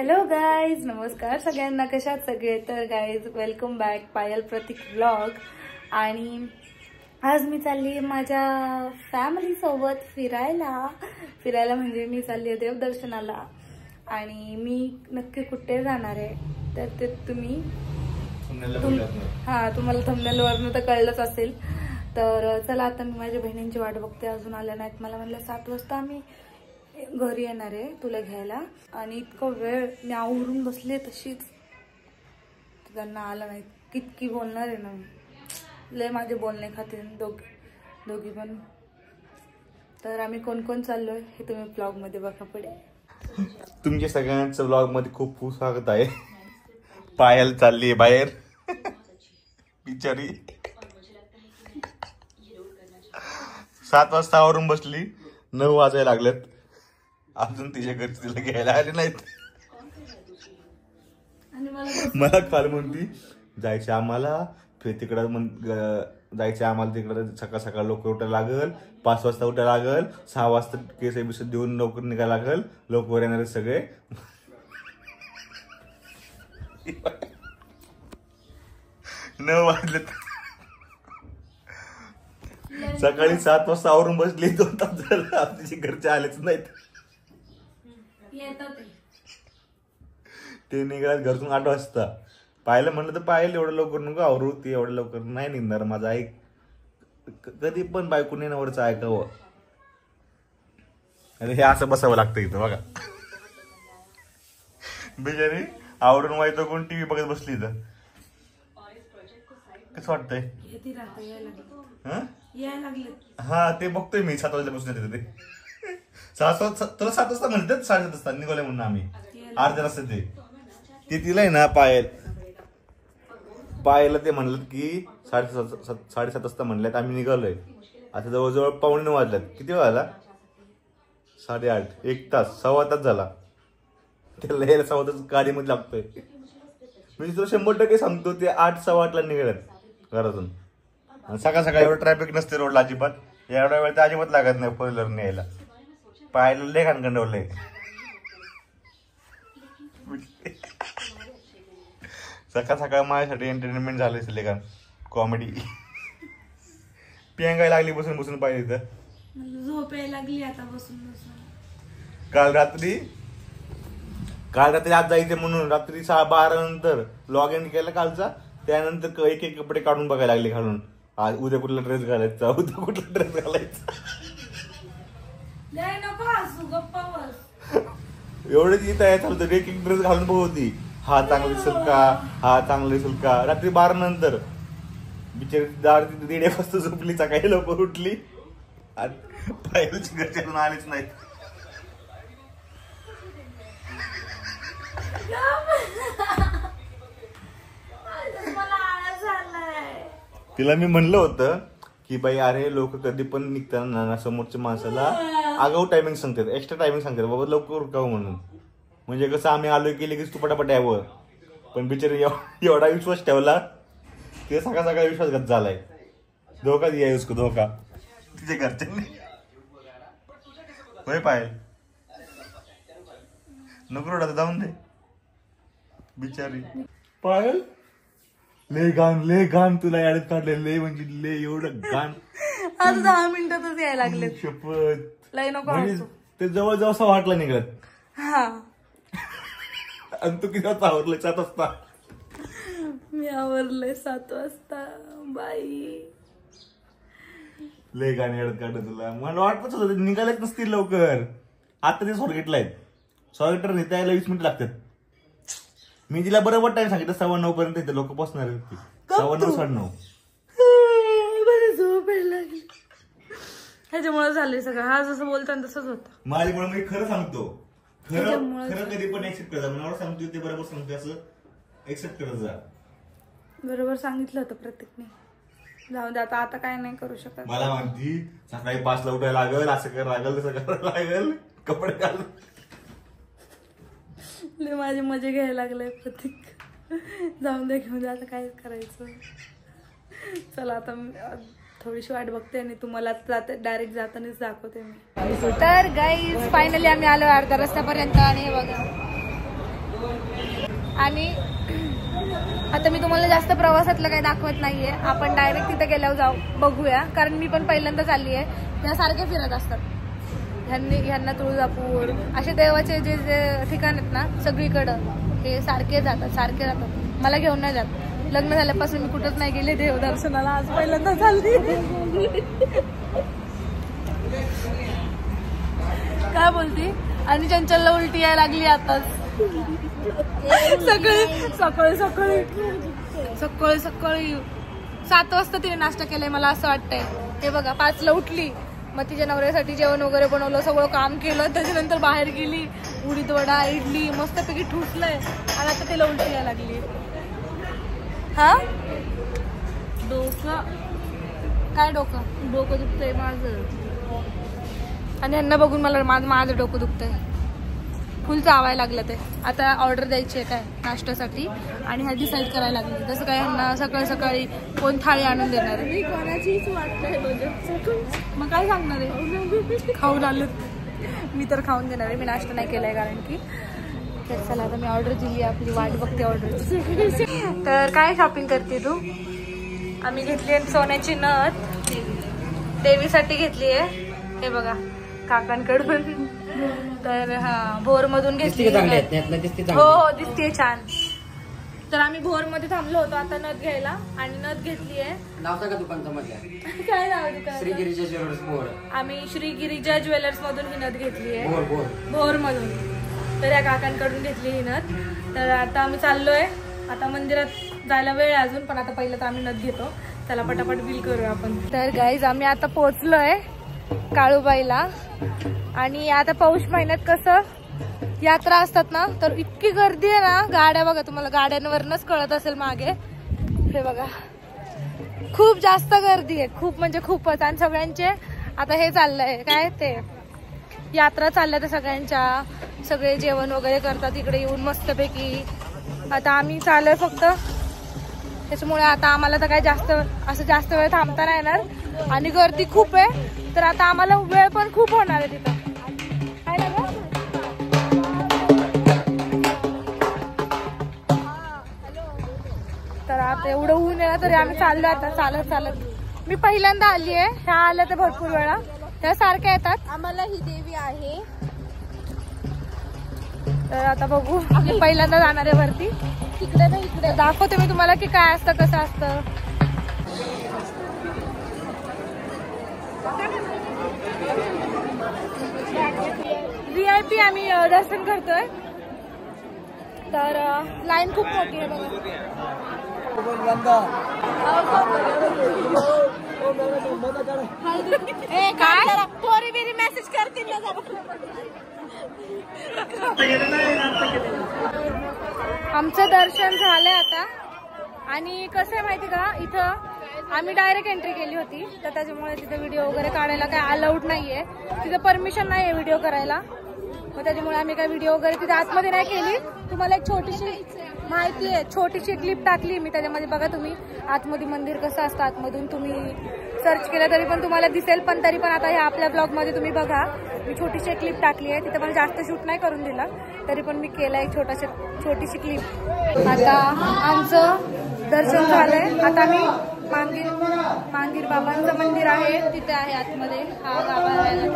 Hello guys, नमस्कार सगळ्यांना. कशात सगळे? तर गाईज, वेलकम बॅक पायल प्रतीक व्लॉग. आणि आज मी चालली माझ्या फॅमिली सोबत फिरायला म्हणजे मी चालली आहे देवदर्शनाला. आणि मी नक्की कुठे जाणार आहे तर ते तुम्हाला थंबनेलवरनं तर कळलंच असेल. तर चला, आता मी माझ्या बहिणींची वाट बघते, अजून आल्या नाहीत. मला म्हणलं 7 वाजता आम्ही घरी येणार आहे तुला घ्यायला. आणि इतकं वेळ मी आवरून बसले तशीच, त्यांना आला नाही. कितकी बोलणार आहे ना मी, लय माझे बोलणे खाते दोघी पण. तर आम्ही कोण कोण चाललोय हे तुम्ही ब्लॉग मध्ये बघा पुढे. तुमच्या सगळ्यांचं ब्लॉग मध्ये खूप खूप स्वागत आहे. पायल चालली आहे बाहेर, बिचारी 7 वाजता आवरून बसली, 9 वाजायला लागलेत, अजून तिच्या घरची तिला घ्यायला आले नाहीत. मला काल म्हणती जायचं आम्हाला तिकडं, जायचं आम्हाला तिकडं. सकाळ सकाळ लवकर उठायला लागल, 5 वाजता उठायला लागल, 6 वाजता केस बिस देऊन लवकर निघायला लागल, लवकर येणारे सगळे. 9 वाजले, सकाळी 7 वाजता आवरून बसली, 2 तास झाला तिचे घरचे आलेच नाहीत. ते निघाल घरतून 8 वाजता. पाहिलं म्हणलं तर पाहिलं एवढं लवकर नको आवरू, ती एवढं लवकर नाही निघणार. माझा ऐक, कधी पण बायकोने नवरचं ऐकावं. अरे हे असं बसावं लागतं इथं बघा. बिचारी आवरून व्हायचं कोण टीव्ही बघत बसली इथं. कसं वाटतंय? हा, ते बघतोय मी 7 वाजल्यापासून तिथे. ते 7 वाजता म्हणतात, 7:30 वाजता निघाले म्हणून आम्ही अर्ध्या रस्ते. ते तिला आहे ना पायला ते म्हणलं की 7:30 वाजता म्हणल्यात, आम्ही निघालोय. आता जवळजवळ 9:15 वाजल्यात. किती वेळ झाला? 8:30, 1 तास, 1.25 तास झाला. त्याला यायला 1.25 तास गाडीमध्ये लागतोय. मी तुला 100% सांगतो, ते 8, 8:15 निघाल्यात घरातून. सकाळ सकाळी एवढं ट्रॅफिक नसते रोडला अजिबात. एवढ्या वेळ तर अजिबात लागत नाही 4 व्हीलरने यायला. पाहायला लय घाण गंडवलंय. सकाळ सकाळ माझ्यासाठी एंटरटेनमेंट झालंय सगळे का कॉमेडी. पेंगायला लागली बसून बसून पाहिजे तर. झोप यायला लागली आता बसून बसून. काल रात्री आज जायचं म्हणून रात्री 12 नंतर लॉग इन केलं कालचा. त्यानंतर एक एक कपडे काढून बघायला लागले घालून. आज उद्या कुठला ड्रेस घालायचा, उद्या कुठला ड्रेस घालायचा. एवढंच इथं आहे चालतं, एक एक ड्रेस घालून बघती. हा चांगला दिसेल का, हा चांगला दिसेल का. रात्री 12 नंतर बिचारी 1:30 वाजता झोपली, सकाळी लवकर उठली आणि पायलची घरच्यातून आलीच नाहीत. तिला मी म्हणलं होतं की बाई अरे लोक कधी पण निघताना समोरच्या माणसाला आगाऊ टायमिंग सांगतात, एक्स्ट्रा टायमिंग सांगतात, बाबा लवकर उरकावं म्हणून. म्हणजे कसं आम्ही आलोय की लगेच तू पटापट यावं. पण बिचारी एवढा विश्वास ठेवला, ते सकाळ सकाळी विश्वासघात झालाय. धोका दिया उसको, धोका तिच्या घरच्यांनी. होय पायल, नको रोडा जाऊन दे बिचारी. पायल ले घाण तुला याडत काढले, लय म्हणजे लय एवढं घाण. आज 10 मिनिटातच यायला लागले. शपथ लय नको. म्हणजे ते जवळजवळ असं वाटलं निघत. हा, आणि तू किती वाजता आवरलंय? 7 वाजता. मी आवरलंय 7 वाजता. बाई लय गाणी अडत काढत तुला. मला वाटतच होतं निघालेच नसतील लवकर. आता ते स्वारगेटला आहेत. स्वारगेटला नेता यायला 20 मिनिट लागतात. मी तिला बरोबर टाइम सांगितलं 9:15 पर्यंत इथे लोक पोहोचणार आहेत. 9:15, 9:30. बरं झोप यायला लागली. ह्याच्यामुळे झालंय सगळं. हा जसं बोलताना तसंच होतं माझ्यामुळे. मी खरं सांगतो, खरं कधी पण एक्सेप्ट करत जा. मला सांगतो ते बरोबर सांगते, असं एक्सेप्ट करत जा. बरोबर सांगितलं होतं प्रत्येकने. जाऊ दे आता काय नाही करू शकत. मला म्हणती सकाळी 5ला उठायला लागल, असं करायला लागल, तसं करायला लागल, कपडे घाल. माझे मजे घ्यायला लागले प्रतीक. जाऊन दे, घेऊन दे, आता काय करायचं. चला आता थोडीशी वाट बघते आणि तुम्हाला डायरेक्ट जातानाच दाखवते मी. तर गाईज फायनली आम्ही आलो अर्ध्या रस्त्यापर्यंत. आणि हे बघा आणि आता मी तुम्हाला जास्त प्रवासातलं काही दाखवत नाहीये, आपण डायरेक्ट तिथे गेल्यावर बघूया, कारण मी पण पहिल्यांदा चालली आहे. त्या सारखे फिरत असतात, ह्यांना तुळजापूर असे देवाचे जे जे ठिकाण आहेत ना सगळीकडं हे सारखे जातात. मला घेऊन नाही जात. लग्न झाल्यापासून मी कुठंच नाही गेले देवदर्शनाला, आज पहिल्यांदा चालली. काय बोलती? आणि चंचलला उलटी यायला लागली आताच. सकाळी 7 वाजता तिने नाश्ता केलाय मला असं वाटतंय. हे बघा 5ला उठली, मग तिच्या नवऱ्यासाठी जेवण वगैरे बनवलं, सगळं काम केलं, त्याच्यानंतर बाहेर गेली, उडीद वडा इडली मस्तपैकी ठुसलंय आणि आता तिला उलटी यायला लागली. हा डोकं काय डोकं दुखतंय माझं, आणि यांना बघून मला माझं डोकं दुखतंय. फुल चावायला लागलं. ते आता ऑर्डर द्यायची आहे काय नाश्त्यासाठी, आणि ह्या डिसाईड करायला लागली. तसं काय ह्यांना सकाळी कोण थाळी आणून देणार आहे, कोणाचीच वाट नाही. मग काय सांगणार आहे? खाऊन आलो मी तर खाऊन देणार आहे. मी नाश्ता नाही केलाय कारण की. तर चला आता मी ऑर्डर दिली, आपली वाट बघते ऑर्डरची. तर काय शॉपिंग करते तू? आम्ही घेतली आहे सोन्याची नथ, देवीसाठी घेतली आहे. हे बघा काकांकडून. तर हा भोरमधून घेतली. हो दिसते छान. तर आम्ही भोरमध्ये थांबलो होतो आता नथ घ्यायला, आणि नथ घेतली आहे. नाव सांगा दुकानचं मधल्या. काय नाव आहे दुकान? श्री गिरिजा ज्वेलर्स भोर. आम्ही श्री गिरिजा ज्वेलर्स मधून ही नथ घेतली आहे, भोर मधून. तर या काकांकडून घेतली ही नथ. तर आता आम्ही चाललोय, आता मंदिरात जायला वेळ आहे अजून, पण आता पहिलं तर आम्ही नथ घेतो. चला पटापट बिल करूया आपण. तर गाईज आम्ही आता पोहोचलोय काळूबाईला, आणि आता पौष महिन्यात कसं यात्रा असतात ना, तर इतकी गर्दी आहे ना. गाड्या बघा, तुम्हाला गाड्यांवरनच कळत असेल मागे. हे बघा खूप जास्त गर्दी आहे, खूप म्हणजे खूपच. आणि सगळ्यांचे आता हे चाललंय काय ते यात्रा चालल्या, तर सगळ्यांच्या सगळे जेवण वगैरे करतात इकडे येऊन मस्तपैकी. आता आम्ही चाललोय फक्त, त्याच्यामुळे आता आम्हाला तर काय जास्त वेळ थांबता नाही येणार, आणि गर्दी खूप आहे. तर आता आम्हाला वेळ पण खूप होणार आहे तिथं. काय ना तर आता एवढं ऊन आहे तरी आम्ही चाललोय आता चालत. मी पहिल्यांदा आली आहे, ह्या आल्या तर भरपूर वेळा, त्या सारख्या येतात. आम्हाला ही देवी आहे. तर आता बघू, मी पहिल्यांदा जाणार आहे वरती. तिकडे ना इकडे दाखवते मी तुम्हाला की काय असतं कसं असतं. VIP आम्ही दर्शन करतोय. तर लाईन खूप मोठी आहे बघा. काय पोरी बिरी मेसेज करतील ना. आमचं दर्शन झालंय आता, आणि कसं आहे माहिती का, इथं आम्ही डायरेक्ट एंट्री केली होती, तर त्याच्यामुळे तिथे व्हिडिओ वगैरे काढायला काय अलाउड नाहीये, तिथे परमिशन नाहीये व्हिडिओ करायला. मग त्याच्यामुळे आम्ही काय व्हिडिओ वगैरे तिथे आतमध्ये नाही केली. तुम्हाला एक छोटीशी माहिती आहे, छोटीशी क्लिप टाकली मी त्याच्यामध्ये, बघा तुम्ही आतमध्ये मंदिर कसं असतं. आतमधून तुम्ही सर्च केलं तरी पण तुम्हाला दिसेल, पण तरी पण आता ह्या आपल्या ब्लॉग मध्ये तुम्ही बघा, मी छोटीशी क्लिप टाकली आहे. तिथे मला जास्त शूट नाही करून दिला, तरी पण मी केलं एक छोटीशी क्लिप. आता आमचं दर्शन झालंय. आता मी मांगीर बाबांचं मंदिर आहे तिथे आहे आतमध्ये. हा गाभा आहे.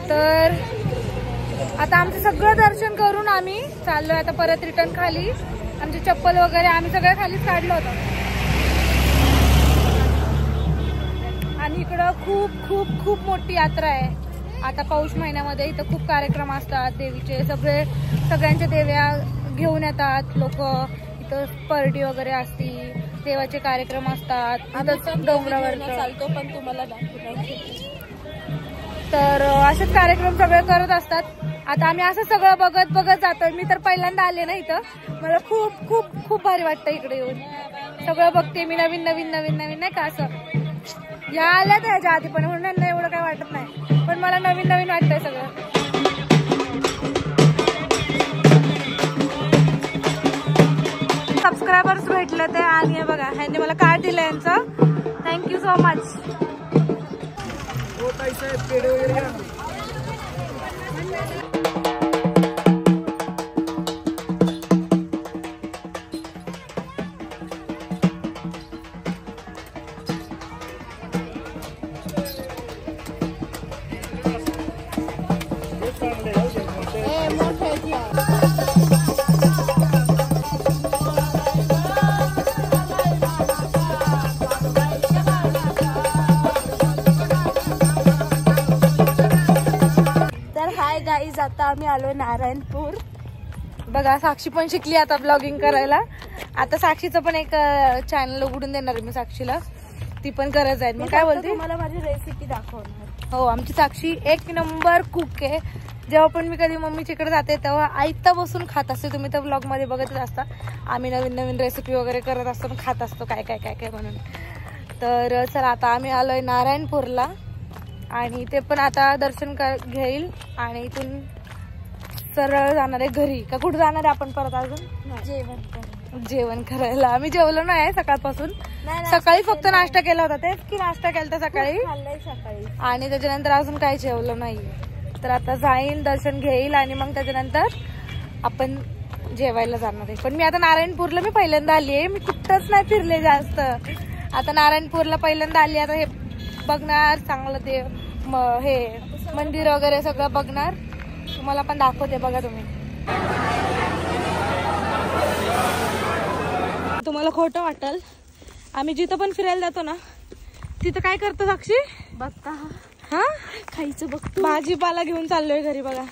तर आता आमचं सगळं दर्शन करून आम्ही चाललोय आता परत रिटर्न खाली. आमची चप्पल वगैरे आम्ही सगळं खालीच काढलं होतं. आणि इकडं खूप खूप खूप मोठी यात्रा आहे आता पौष महिन्यामध्ये. इथं खूप कार्यक्रम असतात देवीचे, सगळ्यांच्या देव्या घेऊन येतात लोक. इथं परडी वगैरे असती, देवाचे कार्यक्रम असतात, डोंगरावर चालतो पण तुम्हाला दाखवतो. तर असेच कार्यक्रम सगळे करत असतात. आता आम्ही असं सगळं बघत बघत जातोय. मी तर पहिल्यांदा आले ना इथं, मला खूप खूप खूप भारी वाटतं इकडे येऊन. सगळं बघते मी, नवीन नवीन नवीन नवीन नाही का असं. या आल्या तर ह्याच्या आधी पण, म्हणून एवढं काही वाटत नाही, पण मला नवीन नवीन वाटतंय सगळं. सबस्क्रायबर्स भेटले ते, आणि हे बघा ह्यांनी मला कार्ड दिलं यांचं. Thank you so much. गाईज आता आम्ही आलो नारायणपूर. बघा साक्षी पण शिकली आता ब्लॉगिंग करायला. आता साक्षीचं पण एक चॅनल उघडून देणार मी साक्षीला, ती पण गरज आहे. मग काय बोलते, मला माझी रेसिपी दाखवणार. हो, आमची साक्षी एक नंबर कुक आहे. जेव्हा पण मी कधी मम्मीच्या इकडे जाते तेव्हा आईता बसून खात असते. तुम्ही तर ब्लॉग मध्ये बघतच असता, आम्ही नवीन नवीन रेसिपी वगैरे करत असतो, खात असतो काय काय काय काय म्हणून. तर चला आता आम्ही आलोय नारायणपूरला, आणि ते पण आता दर्शन घेईल आणि इथून सरळ जाणार आहे घरी. का कुठे जाणार आहे आपण परत अजून? जेवण करायला. आम्ही जेवलो नाही सकाळपासून. सकाळी फक्त नाश्ता केला होता, तेच की नाश्ता केला होता सकाळी, आणि त्याच्यानंतर अजून काही जेवलो नाही. तर आता जाईन, दर्शन घेईल, आणि मग त्याच्यानंतर आपण जेवायला जाणार आहे. पण मी आता नारायणपूरला मी पहिल्यांदा आली आहे, मी कुठंच नाही फिरले जास्त. आता नारायणपूरला पहिल्यांदा आली. आता हे बघणार चांगलं, ते हे मंदिर वगैरे सगळं बघणार, तुम्हाला पण दाखवते. बघा तुम्ही, तुम्हाला खोटं वाटेल, आम्ही जिथं पण फिरायला जातो ना तिथं काय करतो साक्षी बघता, हा खायचं बघतो. भाजीपाला घेऊन चाललोय घरी. बघा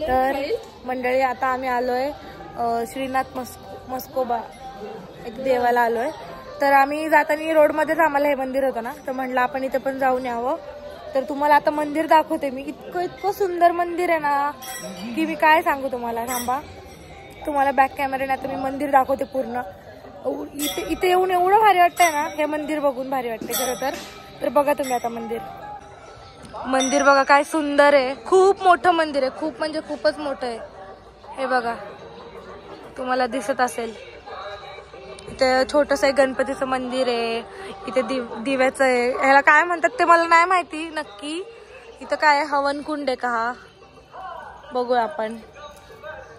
तर मंडळी, आता आम्ही आलोय श्रीनाथ मस्कोबा एक देवाला आलोय. तर आम्ही जाताना रोडमध्येच आम्हाला हे मंदिर होतं ना, तर म्हणलं आपण इथे पण जाऊन यावं. तर तुम्हाला आता मंदिर दाखवते मी. इतकं सुंदर मंदिर आहे ना की मी काय सांगू तुम्हाला. थांबा, तुम्हाला बॅक कॅमेऱ्याने आता मी मंदिर दाखवते पूर्ण. इथे येऊन एवढं भारी वाटतंय ना, हे मंदिर बघून भारी वाटते खरं तर बघा तुम्ही आता मंदिर बघा काय सुंदर आहे. खूप मोठं मंदिर आहे, खूप म्हणजे खूपच मोठं आहे. हे बघा, तुम्हाला दिसत असेल. इथे छोटंसं एक गणपतीचं मंदिर आहे. इथे दिव्याचं आहे, ह्याला काय म्हणतात ते मला नाही माहिती नक्की. इथं काय हवन कुंड आहे का हा, बघूया आपण.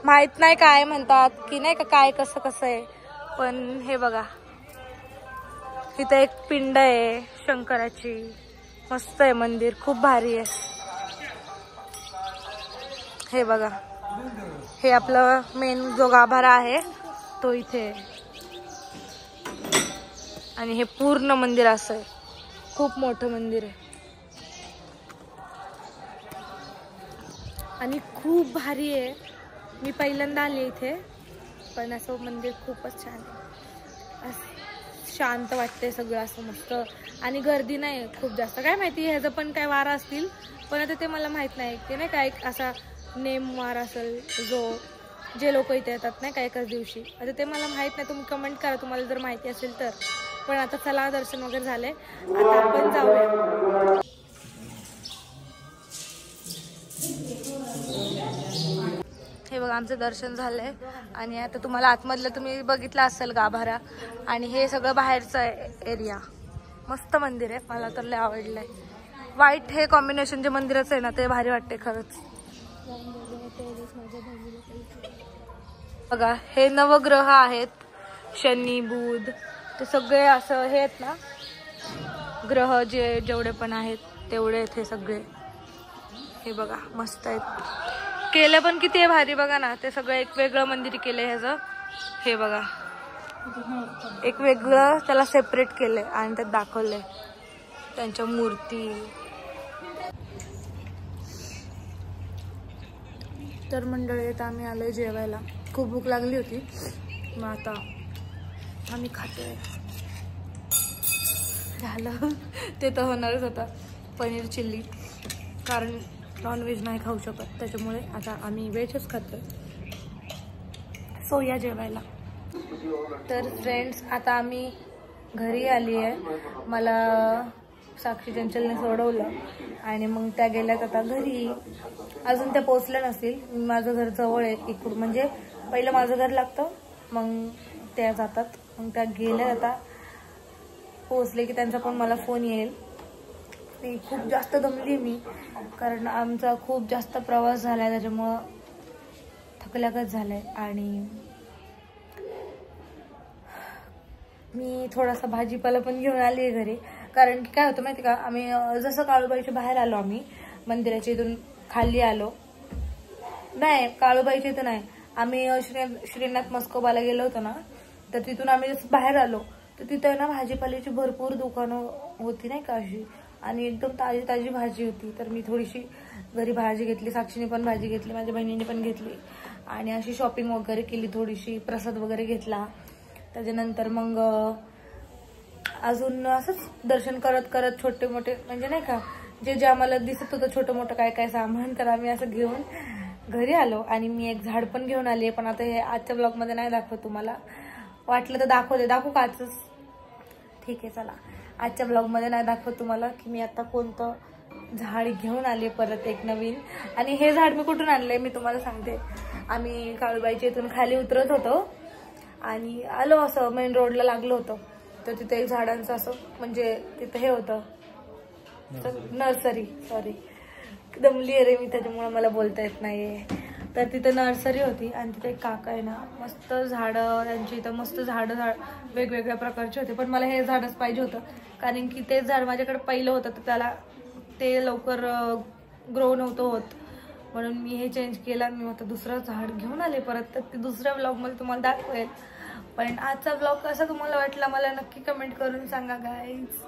माहित नाही काय म्हणतात की नाही का, काय कसं कसं आहे. पण हे बघा, इथं एक पिंड आहे शंकराची. मस्त आहे मंदिर, खूप भारी आहे. हे बघा, हे आपलं मेन जो गाभारा आहे तो इथे, आणि हे पूर्ण मंदिर असं आहे. खूप मोठं मंदिर आहे आणि खूप भारी आहे. मी पहिल्यांदा आले इथे, पण असं मंदिर खूपच छान आहे. शांत वाटते सगळं असं मस्त, आणि गर्दी नाही खूप जास्त. काय माहिती ह्याचं पण काय वारा असतील, पण आता ते मला माहित नाही. ते नाही काय असा नेम वारा असेल जे लोक इथे येतात नाही का एकाच दिवशी. आता ते मला माहित नाही, तुम्ही कमेंट करा तुम्हाला जर माहिती असेल तर. पण आता चला, दर्शन वगैरे झाले, आता आपण जाऊया. हे बघा, आमचं दर्शन झालंय, आणि आता तुम्हाला आतमधलं तुम्ही बघितलं असेल गाभारा, आणि हे सगळं बाहेरचं एरिया. मस्त मंदिर आहे, मला तर लय आवडलंय. व्हाईट हे कॉम्बिनेशन जे मंदिराचं आहे ना, ते भारी वाटते खरंच. बघा, हे नवग्रह आहेत, शनी बुध, ते सगळे असं हे आहेत ना ग्रह, जेवढे पण आहेत तेवढे आहेत हे सगळे. हे बघा मस्त आहेत, केलं पण किती आहे भारी. बघा ना, ते सगळं एक वेगळं मंदिर केलंय ह्याचं. हे बघा, एक वेगळं त्याला सेपरेट केलंय, आणि त्यात दाखवलंय त्यांच्या मूर्ती. तर मंडळी, आता आम्ही आलोय जेवायला, खूप भूक लागली होती, मग आता आम्ही खातोय. झालं ते तर होणारच होता पनीर चिल्ली, कारण नॉनव्हेज नाही खाऊ शकत, त्याच्यामुळे आता आम्ही व्हेजच खातोय. सो या जेवायला. तर फ्रेंड्स, आता आम्ही घरी आली आहे. मला साक्षी चंचलने सोडवलं आणि मग त्या गेल्यात आता घरी. अजून त्या पोचल्या नसतील. माझं घर जवळ आहे इकडून, म्हणजे पहिलं माझं घर लागतं, मग त्या जातात. मग त्या गेल्या, आता पोचले की त्यांचा पण मला फोन येईल. मी खूप जास्त दमली मी, कारण आमचा खूप जास्त प्रवास झाला आहे, त्याच्यामुळं थकल्यागत झालं आहे. आणि मी थोडासा भाजीपाला पण घेऊन आली आहे घरी, कारण की काय होतं माहिती का, आम्ही जसं काळूबाईच्या बाहेर आलो, आम्ही मंदिराच्या इथून खाली आलो, नाही काळूबाईच्या इथं नाही, आम्ही श्रीनाथ मस्कोबाला गेलो होतो ना, तर तिथून आम्ही जसं बाहेर आलो तर तिथं ना भाजीपाल्याची भरपूर दुकानं होती नाही का अशी, आणि एकदम ताजी ताजी भाजी होती. तर मी थोडीशी घरी भाजी घेतली, साक्षीने पण भाजी घेतली, माझ्या बहिणीने पण घेतली, आणि अशी शॉपिंग वगैरे केली, थोडीशी प्रसाद वगैरे घेतला. त्याच्यानंतर मग अजून असंच दर्शन करत करत छोटे मोठे, म्हणजे नाही का, जे आम्हाला दिसत होतं छोटं मोठं काय काय सामान, तर आम्ही असं घेऊन घरी आलो. आणि मी एक झाड पण घेऊन आली, पण आता हे आजच्या ब्लॉगमध्ये नाही दाखवत तुम्हाला, वाटलं तर दाखवू का आजच, ठीक आहे चला, आजच्या ब्लॉगमध्ये नाही दाखवत तुम्हाला की मी आता कोणतं झाड घेऊन आले परत एक नवीन. आणि हे झाड मी कुठून आणलंय मी तुम्हाला सांगते. आम्ही काळूबाईच्या इथून खाली उतरत होतो आणि आलो, असं मेन रोडला लागलो होतो, तर तिथे एक झाडांचं असं, म्हणजे तिथे हे होतं नर्सरी, सॉरी दमली आहे रे मी, त्याच्यामुळे मला बोलता येत नाहीये. तर तिथं नर्सरी होती आणि तिथे एक काका आहे ना, मस्त झाडं, त्यांची इथं मस्त झाडं वेगवेगळ्या प्रकारचे होते. पण मला हे झाडच पाहिजे होतं, कारण की ते झाड माझ्याकडे पहिलं होतं, तर त्याला ते लवकर ग्रो नव्हतं होत, म्हणून मी हे चेंज केलं. मी आता दुसरं झाड घेऊन आले परत, तर ते दुसऱ्या ब्लॉगमध्ये तुम्हाला दाखवेल. पण आजचा ब्लॉग कसा तुम्हाला वाटला मला नक्की कमेंट करून सांगा गाईज.